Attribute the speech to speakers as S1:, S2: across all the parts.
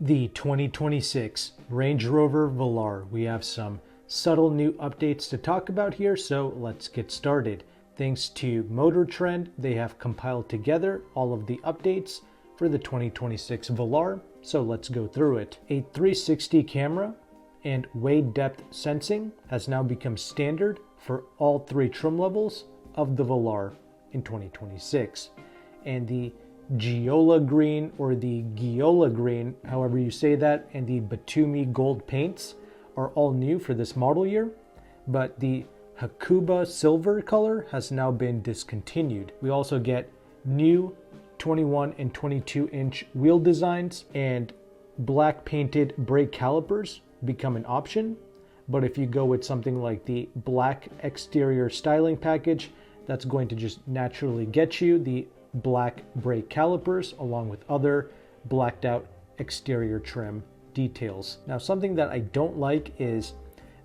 S1: The 2026 Range Rover Velar. We have some subtle new updates to talk about here, so let's get started. Thanks to Motor Trend, they have compiled together all of the updates for the 2026 Velar, so let's go through it. A 360 camera and weight depth sensing has now become standard for all three trim levels of the Velar in 2026. And the Giola green, or the Giola green, however you say that, and the Batumi gold paints are all new for this model year, but the Hakuba silver color has now been discontinued. We also get new 21 and 22 inch wheel designs, and black painted brake calipers become an option. But if you go with something like the black exterior styling package, that's going to just naturally get you the black brake calipers along with other blacked out exterior trim details. Now, something that I don't like is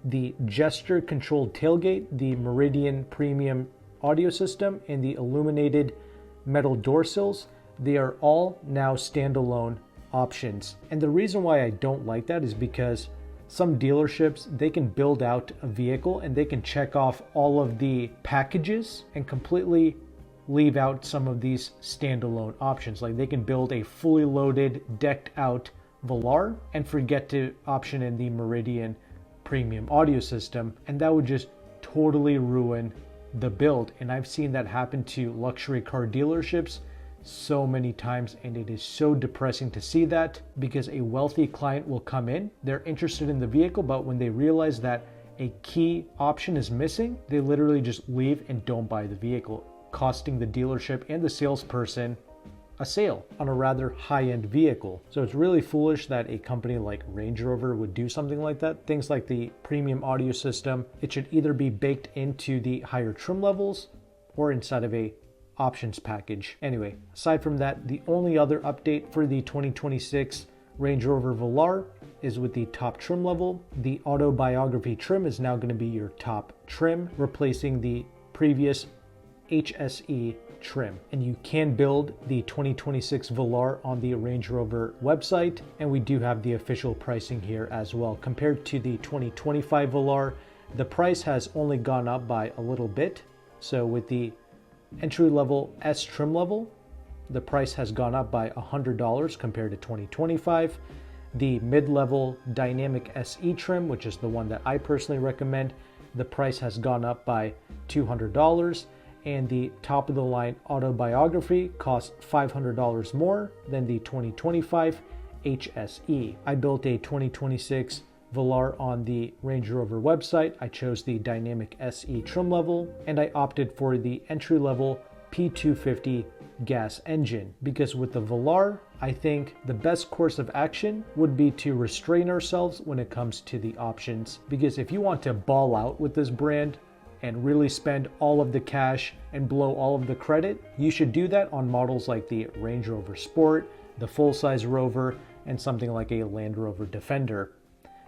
S1: the gesture controlled tailgate, the Meridian premium audio system, and the illuminated metal door sills. They are all now standalone options. And the reason why I don't like that is because some dealerships, they can build out a vehicle and they can check off all of the packages and completely leave out some of these standalone options. Like they can build a fully loaded, decked out Velar and forget to option in the Meridian premium audio system, and that would just totally ruin the build. And I've seen that happen to luxury car dealerships so many times, and it is so depressing to see that, because a wealthy client will come in, they're interested in the vehicle, but when they realize that a key option is missing, they literally just leave and don't buy the vehicle, costing the dealership and the salesperson a sale on a rather high-end vehicle. So it's really foolish that a company like Range Rover would do something like that. Things like the premium audio system, it should either be baked into the higher trim levels or inside of a options package. Anyway, aside from that, the only other update for the 2026 Range Rover Velar is with the top trim level. The autobiography trim is now going to be your top trim, replacing the previous HSE trim. And you can build the 2026 Velar on the Range Rover website, and we do have the official pricing here as well. Compared to the 2025 Velar, the price has only gone up by a little bit. So with the entry level S trim level, the price has gone up by $100 compared to 2025. The mid-level Dynamic SE trim, which is the one that I personally recommend, the price has gone up by $200. And the top of the line autobiography costs $500 more than the 2025 HSE. I built a 2026 Velar on the Range Rover website. I chose the Dynamic SE trim level, and I opted for the entry-level P250 gas engine, because with the Velar, I think the best course of action would be to restrain ourselves when it comes to the options, because if you want to ball out with this brand and really spend all of the cash and blow all of the credit, you should do that on models like the Range Rover Sport, the full-size Rover, and something like a Land Rover Defender.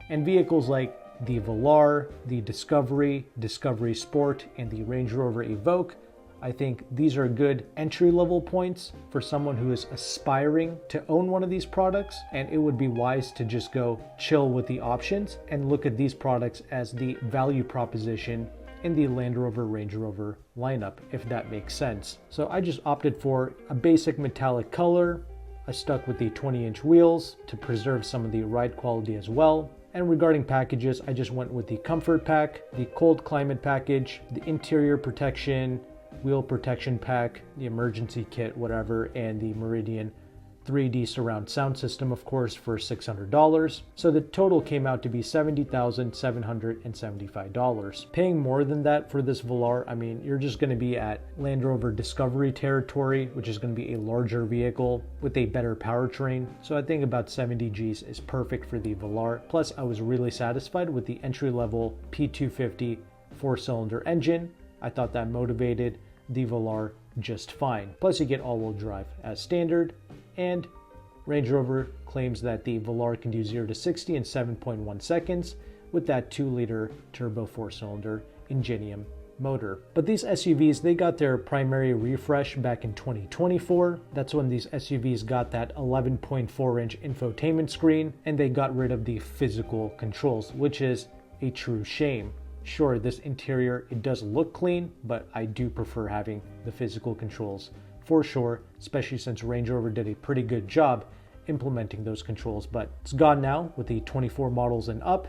S1: And vehicles like the Velar, the Discovery, Discovery Sport, and the Range Rover Evoque, I think these are good entry-level points for someone who is aspiring to own one of these products, and it would be wise to just go chill with the options and look at these products as the value proposition in the Land Rover Range Rover lineup, if that makes sense. So I just opted for a basic metallic color. I stuck with the 20-inch wheels to preserve some of the ride quality as well. And regarding packages, I just went with the comfort pack, the cold climate package, the interior protection, wheel protection pack, the emergency kit, whatever, and the Meridian 3D surround sound system, of course, for $600. So the total came out to be $70,775. Paying more than that for this Velar, I mean, you're just going to be at Land Rover Discovery territory, which is going to be a larger vehicle with a better powertrain. So I think about 70 Gs is perfect for the Velar. Plus, I was really satisfied with the entry-level P250 four-cylinder engine. I thought that motivated the Velar just fine. Plus, you get all-wheel drive as standard. And Range Rover claims that the Velar can do 0 to 60 in 7.1 seconds with that 2-liter turbo 4-cylinder Ingenium motor. But these SUVs, they got their primary refresh back in 2024. That's when these SUVs got that 11.4-inch infotainment screen, and they got rid of the physical controls, which is a true shame. Sure, this interior, it does look clean, but I do prefer having the physical controls for sure, especially since Range Rover did a pretty good job implementing those controls. But it's gone now with the 24 models and up.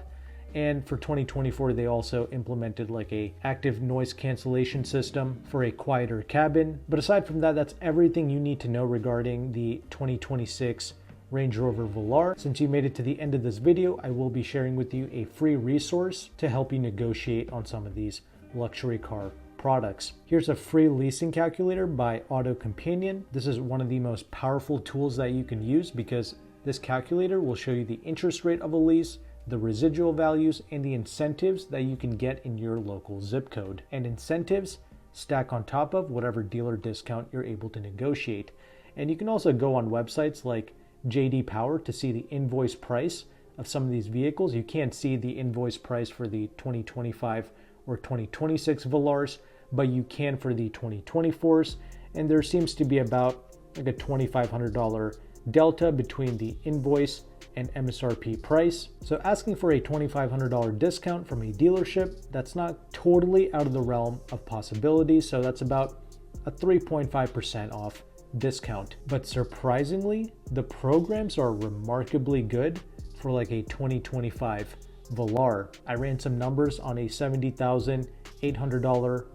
S1: And for 2024, they also implemented like a active noise cancellation system for a quieter cabin. But aside from that, that's everything you need to know regarding the 2026 Range Rover Velar. Since you made it to the end of this video, I will be sharing with you a free resource to help you negotiate on some of these luxury car products. Here's a free leasing calculator by AutoCompanion. This is one of the most powerful tools that you can use because this calculator will show you the interest rate of a lease, the residual values, and the incentives that you can get in your local zip code. And incentives stack on top of whatever dealer discount you're able to negotiate. And you can also go on websites like JD Power to see the invoice price of some of these vehicles. You can't see the invoice price for the 2025 or 2026 Velars, but you can for the 2024s. And there seems to be about like a $2,500 delta between the invoice and MSRP price. So asking for a $2,500 discount from a dealership, that's not totally out of the realm of possibilities. So that's about a 3.5% off discount. But surprisingly, the programs are remarkably good for like a 2025 Velar. I ran some numbers on a $70,800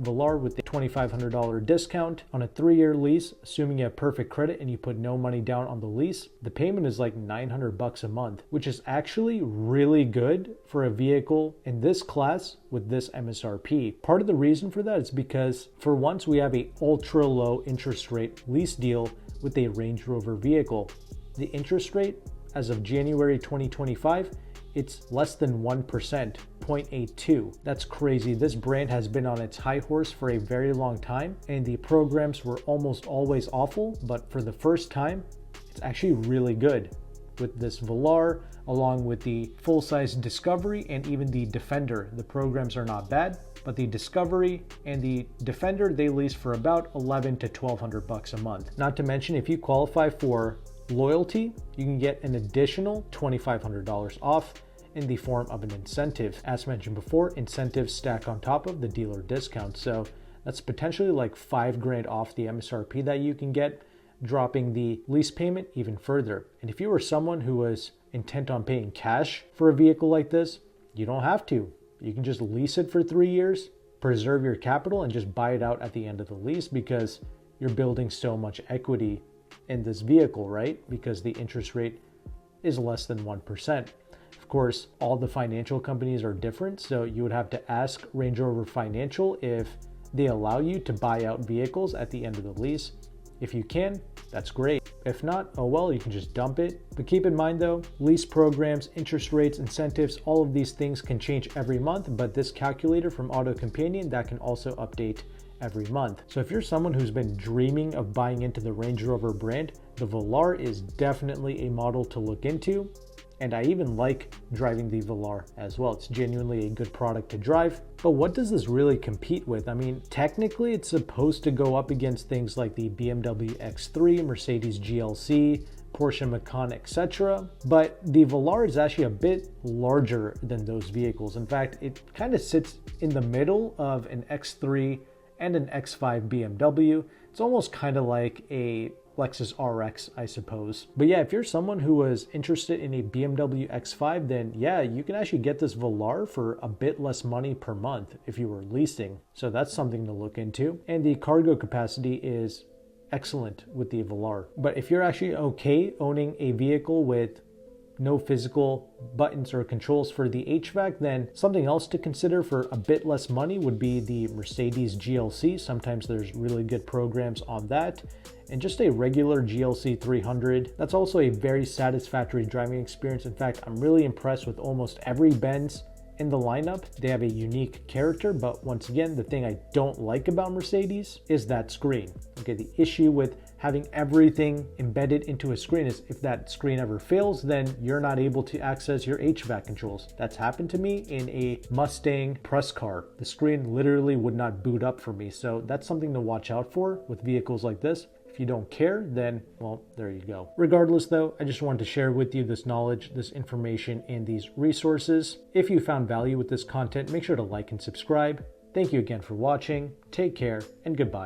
S1: Velar with the $2,500 discount on a 3-year lease. Assuming you have perfect credit and you put no money down on the lease, the payment is like $900 a month, which is actually really good for a vehicle in this class with this MSRP. Part of the reason for that is because for once we have a ultra low interest rate lease deal with a Range Rover vehicle. The interest rate as of January 2025, it's less than 1%, 0.82. That's crazy. This brand has been on its high horse for a very long time, and the programs were almost always awful, but for the first time, it's actually really good. With this Velar, along with the full-size Discovery and even the Defender, the programs are not bad, but the Discovery and the Defender, they lease for about $1,100 to $1,200 a month. Not to mention, if you qualify for loyalty, you can get an additional $2,500 off in the form of an incentive. As mentioned before, incentives stack on top of the dealer discount. So that's potentially like $5,000 off the MSRP that you can get, dropping the lease payment even further. And if you were someone who was intent on paying cash for a vehicle like this, you don't have to. You can just lease it for 3 years, preserve your capital, and just buy it out at the end of the lease because you're building so much equity in this vehicle, right? Because the interest rate is less than 1%. Of course, all the financial companies are different, so you would have to ask Range Rover Financial if they allow you to buy out vehicles at the end of the lease. If you can, that's great. If not, oh well, you can just dump it. But keep in mind though, lease programs, interest rates, incentives, all of these things can change every month, but this calculator from AutoCompanion, that can also update every month. So if you're someone who's been dreaming of buying into the Range Rover brand, the Velar is definitely a model to look into. And I even like driving the Velar as well. It's genuinely a good product to drive. But what does this really compete with? I mean, technically it's supposed to go up against things like the BMW X3, Mercedes GLC, Porsche Macan, etc. But the Velar is actually a bit larger than those vehicles. In fact, it kind of sits in the middle of an X3 and an X5 BMW. It's almost kind of like a Lexus RX, I suppose. But yeah, if you're someone who was interested in a BMW X5, then yeah, you can actually get this Velar for a bit less money per month if you were leasing. So that's something to look into. And the cargo capacity is excellent with the Velar. But if you're actually okay owning a vehicle with no physical buttons or controls for the HVAC, then something else to consider for a bit less money would be the Mercedes GLC. Sometimes there's really good programs on that. And just a regular GLC 300, that's also a very satisfactory driving experience. In fact, I'm really impressed with almost every Benz in the lineup. They have a unique character, but once again, the thing I don't like about Mercedes is that screen. Okay, the issue with having everything embedded into a screen is if that screen ever fails, then you're not able to access your HVAC controls. That's happened to me in a Mustang press car. The screen literally would not boot up for me. So that's something to watch out for with vehicles like this. If you don't care, then, well, there you go. Regardless though, I just wanted to share with you this knowledge, this information, and these resources. If you found value with this content, make sure to like and subscribe. Thank you again for watching. Take care and goodbye.